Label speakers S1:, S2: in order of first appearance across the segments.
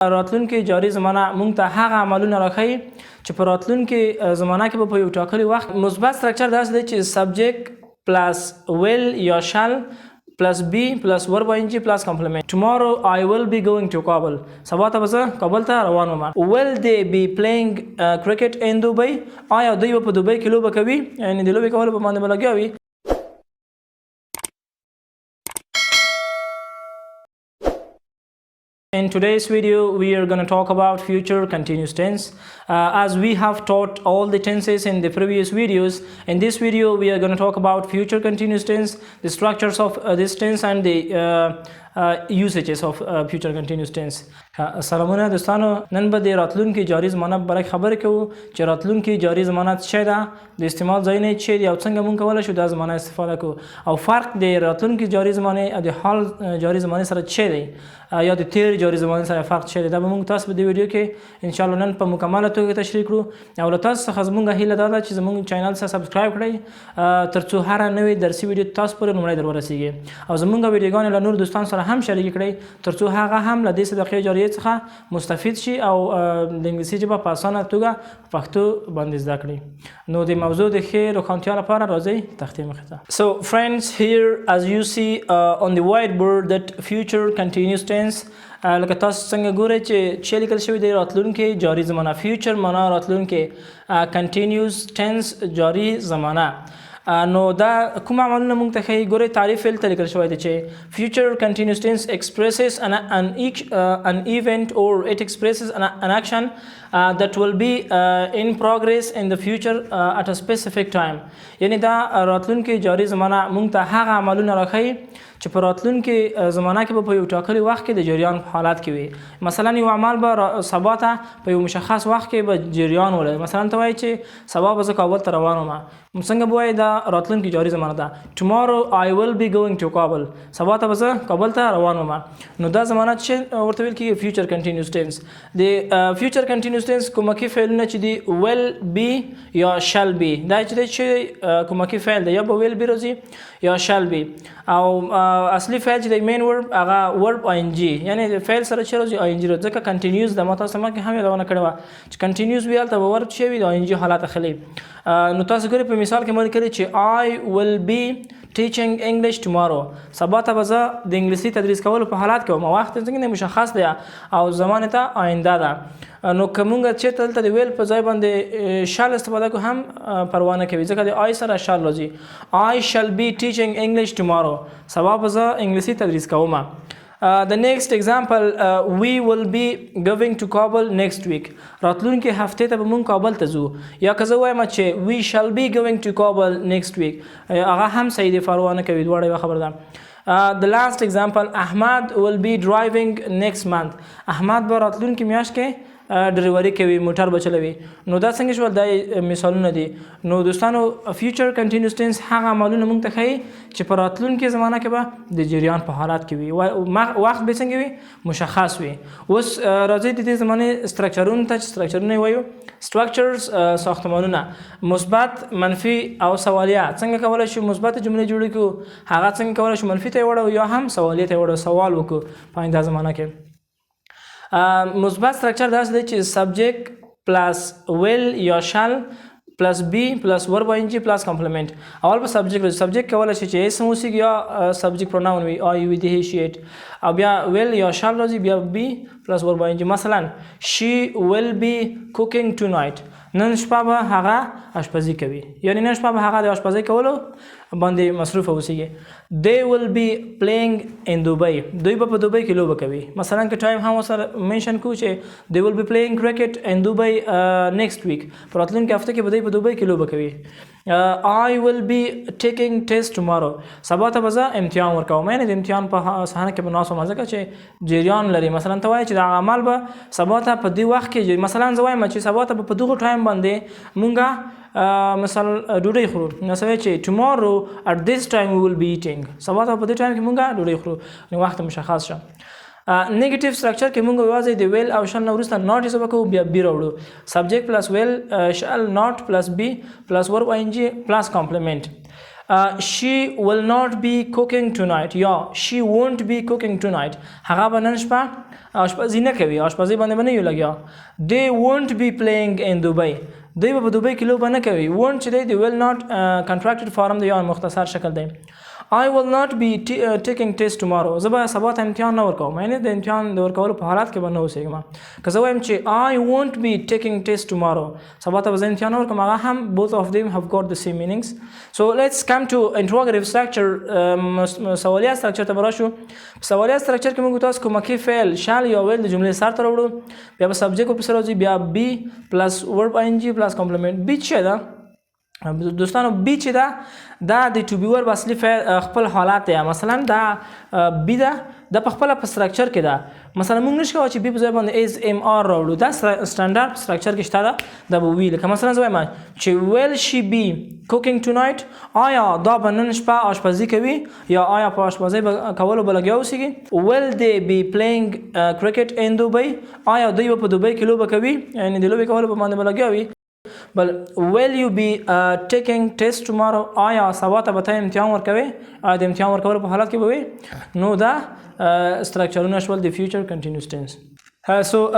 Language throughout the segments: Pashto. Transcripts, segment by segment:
S1: راتلونکې جاري زمانه موږ ته هغه عملونه راښيي چې په راتلونکې زمانه کې به په یو ټاکلي وخت مثبت سټرکچر داسې دی چې سبجیکټ پلس ویل یا شل plus B plus verb ing plus complement. Tomorrow I will be going to Kabul. سبا ته به زه کابل ته روان وم. Will they be playing cricket in Dubai? آیا دوی به په دوبۍ کې لوبه کوي؟ یعنې د لوبې کولو په باندې به لګیا وي. In today's video, we are going to talk about future continuous tense. As we have taught all the tenses in the previous videos, in this video we are going to talk about future continuous tense, the structures of this tense and the usages of future continuous tense. سلامونه دوستانو، نن به د راتلونکي جاري زمانه په اړه خبرې کوو چې راتلونکي جاري زمانه څه ده، د استعمال ځایونه څه دي او څنګه موږ کولی شو دا زمانه استفاده کوو او فرق د راتلونکي جاري زمانه او د حال جاري زمانه سره څه دی یا د تیر جاري زمانه سره فرق څه دی. دا به موږ تاسو په دې ویډیو کې ان شاء الله نن په مکمله توګه تشریح کړو او له تاسو څخه زموږ هیله دا ده چې زموږ چینل سره سبسکرایب کړئ ترڅو هر نوې درسي ویډیو تاسو پورې لومړی در ورسیږي او زموږ ویډیوګانې له نور دوستانو سره هم شریک کړئ ترڅو هغه هم له دې صدقې جاریې څخه مستفید شي او د انګلیسي ژبه په اسانه توګه پښتو باندې زده کړي. نو د موضوع د ښې روښانتیا لپاره راځئ تختې مخې ته. So friends, here as you see on the whiteboard that future continuous tense لکه تاسو څنګه ګورئ چې لیکل شوي دی راتلونکې جاري زمانه. فیوچر معنا راتلونکې، کنټینیوس ټنس جاري زمانه. نو دا کوم عملونه موږ ته ښیي؟ ګورئ تعریف فعل ته لیکل شوی دی چې future continuous tense expresses an event or it expresses an action that will be in progress in the future at a specific time. یعنی دا راتلونکې جاري زمانه موږ ته هغه عملونه راښیي چې په راتلونکې زمانه کې به په یو ټاکلي وخت کې د جریان په حالت کې وي. مثلا یو عمل به سبا ته په یو مشخص وخت کې به جریان ولري. مثلا ته وایي چې سبا به زه کابل ته روان وم، څنګه به وایي دا راتلونکې جاري زمانه ده. Tomorrow I will be going to Kabul. سبا ته به زه کابل ته روان وم. نو دا زمانه چې ورته ویل کېږي future continuous tense. د future continuous tense کومکي فعلونه چې دي will be یا shall be، دا چې دی چې کومکي فعل دی یا به will be راځي یا shall be او اصلي فعل چې دی مین ورب هغه ورب ing، یعنی فعل سره چې راځي ing راځي. ځکه کنټینیوس د ما تاسو مخکې هم یادونه کړې وه چې کنټینیوس وي هلته به ورب چې وي د ing حالت اخلي. نو تاسو ګورئ په مثال کې مې لیکلي چې I will be teaching English tomorrow. سبا ته به زه د انګلیسي تدریس کولو په حالت کې وم. وخت څنګه مشخص دی او زمانه ته آینده ده. نو که موږ چېرته دلته د ویل په ځای باندې شال استفاده کوو هم پروا نه کوي ځکه د آی سره شال راځي. I shall be teaching English tomorrow. سبا به زه انګلیسي تدریس کوم. The next example, we will be going to Kabul next week. راتلونکې هفتې ته به موږ کابل ته ځو. یا که زه وایم چې we shall be going to Kabul next week، هغه هم صحیح دی، پروا نه کوي، دواړه یوه خبره ده. The last example, Ahmad will be driving next month. احمد به راتلونکې میاشت کې ډریوري کوي، موټر به چلوي. نو دا څنګه شول؟ دا مثالونه دي. نو دوستانو فیوچر کنټینیوس ټنس هغه عملونه موږ ته ښیي چې په راتلونکي زمانه کې به د جریان په حالت کې وي، وخت به څنګه وي؟ مشخص وي. اوس راځئ د دې زمانې سټرکچرونو ته چې سټرکچرونه یې وایو. سټرکچرز ساختمانونه، مثبت، منفي او سوالیه. څنګه کولی شو مثبت جملې جوړې کړو، هغه څنګه کولی شو منفي ته یې وړو یا هم سوالیه ته یې وړو، سوال وکړو په آینده زمانه کې. مثبت سټرکچر داسې دی چې سبجیکټ پلس ویل یا شل پلس بی پلس ورب ing پلس کمپلیمنٹ. اول به سبجیکټ کولی شي چې اسم اوسیږي یا سبجیکټ پروناون وي آی وي دی هی شي اټ، او بیا ویل یا شل راځي، بیا بی پلس ورب ing. مثلا she will be cooking tonight. نن شپه به هغه اشپزي کوي، یعنی نن شپه به هغه د اشپزۍ کولو باندې مصروف اوسیږي. they will be playing in Dubai. دوی به په دوبۍ کې لوبه کوي. مثلا که ټایم هم ورسره منشن کړو چې they will be playing cricket in Dubai next week. په راتلونکې هفته کې به دوی په دوبۍ کې لوبه کوي. I will be taking test tomorrow. سبا ته به زه امتحان ورکوم، یعنې د امتحان په صحنه کې به ناست وم ځکه چې جریان لري. مثلا ته وایې چې دا عمل به سبا ته په دې وخت کې، مثلا زه وایم چې سبا ته په دغه ټایم باندې مونږه مثلا ډوډۍ خورو. نو سوی چې tomorrow at this time we will be eating. سبا ته په دې ټایم کې مونږه ډوډۍ خورو، نو وخت مشخص شه. نیگیټیو سټرکچر کې مونږ یوازې د ویل او شل نه وروسته ناټ حساب کوو، بیا بی راوړو. سبجیکټ پلس ویل شل ناټ پلس بی پلس ورب ing پلس کمپلیمنٹ. she will not be cooking tonight یا she won't be cooking tonight هغه به نن شپه آشپزي نه کوي آشپزي باندې به نه یو لګیا they won't be playing in Dubai دوی به په دوبۍ کې لوبه نه کوي won't چې دی د will not contracted form دی یا مختصر شکل دی I will not be taking test tomorrow زه به سبا ته امتحان نه ورکوم یعنې د امتحان د ورکولو په حالات کې به نه اوسېږم که زه وایم چې I won't be taking test tomorrow سبا ته به زه امتحان نه ورکوم هغه هم both of them have got the same meanings so let's come to interrogative structure سوالیه structure ته به راشو په سوالیه structure کې موږ تاسو کومکی فعل shall یا will د جملې سر ته راوړو بیا به subject ورپسې راځي بیا be plus verb ing plus complement be چې ده دوستانو بی چې دا د ټو بی ورب اصلي خپل حالات دی مثلا دا بی ده د په خپل په سټرکچر کې ده مثلا موږ نشو کولی چې بی په ځای باندې از ام آر راوړو دا سټانډارډ سټرکچر کې شته ده دا به وي لکه مثلا زه وایم چې will she be cooking tonight آیا دا به نن شپه آشپزي کوي یا آیا په آشپزۍ کولو به لګیا اوسېږي will they be playing cricket in Dubai آیا دوی به په دوبۍ کې لوبه کوي یعنې د لوبې کولو په باندې به لګیا وي بل will you be taking test tomorrow آیا سبا ته به ته امتحان ورکوي آیا د امتحان ورکولو په حالت کې به وي نو دا structureونه شول د future continuous tense So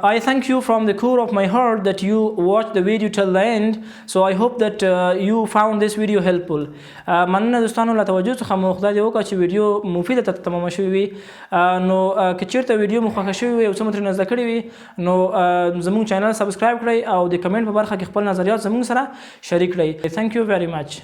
S1: I thank you from the core of my heart that you watched the video till the end. So I hope that you found this video helpful. مننه دوستانو له توجه څخه مو خدای دې وکړي چې ویډیو مفیده تمامه شوې وي نو که چیرته ویډیو مو خوښه شوې وي او څه مو ترې زده کړي وي نو زموږ چینل سبسکرایب کړئ او د کمنټ په برخه کې خپل نظریات زموږ سره شریک کړئ. Thank you very much.